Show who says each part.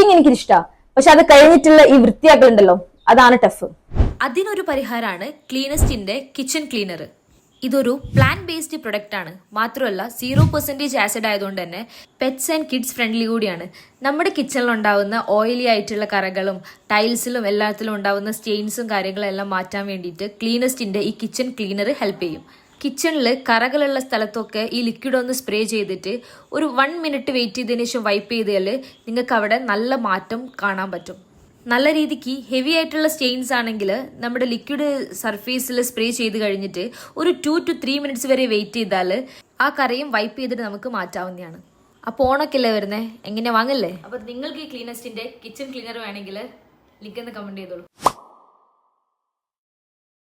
Speaker 1: Scrubbing എനിക്ക് ഇഷ്ടമാണ്, പക്ഷെ അത് കഴിഞ്ഞിട്ടുള്ള ഈ വൃത്തിയാക്കലുണ്ടല്ലോ അതാണ് ടഫ്.
Speaker 2: അതിനൊരു പരിഹാരമാണ് ക്ലീനസ്റ്റിന്റെ കിച്ചൺ ക്ലീനർ. ഇതൊരു പ്ലാന്റ് ബേസ്ഡ് പ്രൊഡക്റ്റ് ആണ്. മാത്രമല്ല 0% ആസിഡ് ആയതുകൊണ്ട് തന്നെ പെറ്റ്സ് ആൻഡ് കിഡ്സ് ഫ്രണ്ട്ലി കൂടിയാണ്. നമ്മുടെ കിച്ചണിൽ ഉണ്ടാവുന്ന ഓയിലി ആയിട്ടുള്ള കറകളും ടൈൽസിലും എല്ലാത്തിലും ഉണ്ടാവുന്ന സ്റ്റെയിൻസും കാര്യങ്ങളും എല്ലാം മാറ്റാൻ വേണ്ടിയിട്ട് ക്ലീനസ്റ്റിന്റെ ഈ കിച്ചൺ ക്ലീനർ ഹെൽപ്പ് ചെയ്യും. കിച്ചണിൽ കറകളുള്ള സ്ഥലത്തൊക്കെ ഈ ലിക്വിഡ് ഒന്ന് സ്പ്രേ ചെയ്തിട്ട് ഒരു 1 മിനിറ്റ് വെയിറ്റ് ചെയ്തതിനു ശേഷം വൈപ്പ് ചെയ്താൽ നിങ്ങൾക്ക് അവിടെ നല്ല മാറ്റം കാണാൻ പറ്റും. നല്ല രീതിക്ക് ഹെവി ആയിട്ടുള്ള സ്റ്റെയിൻസ് ആണെങ്കിൽ നമ്മുടെ ലിക്വിഡ് സർഫേസിൽ സ്പ്രേ ചെയ്ത് കഴിഞ്ഞിട്ട് ഒരു 2 to 3 മിനിറ്റ്സ് വരെ വെയിറ്റ് ചെയ്താൽ ആ കറയും വൈപ്പ് ചെയ്തിട്ട് നമുക്ക് മാറ്റാവുന്നതാണ്. അപ്പോൾ ഓണൊക്കെ അല്ലേ വരുന്നത്, എങ്ങനെ വാങ്ങല്ലേ? അപ്പോൾ നിങ്ങൾക്ക് ഈ ക്ലീനസ്റ്റിന്റെ കിച്ചൺ ക്ലീനർ വേണമെങ്കിൽ ലിങ്ക് ഒന്ന് കമന്റ് ചെയ്തോളൂ.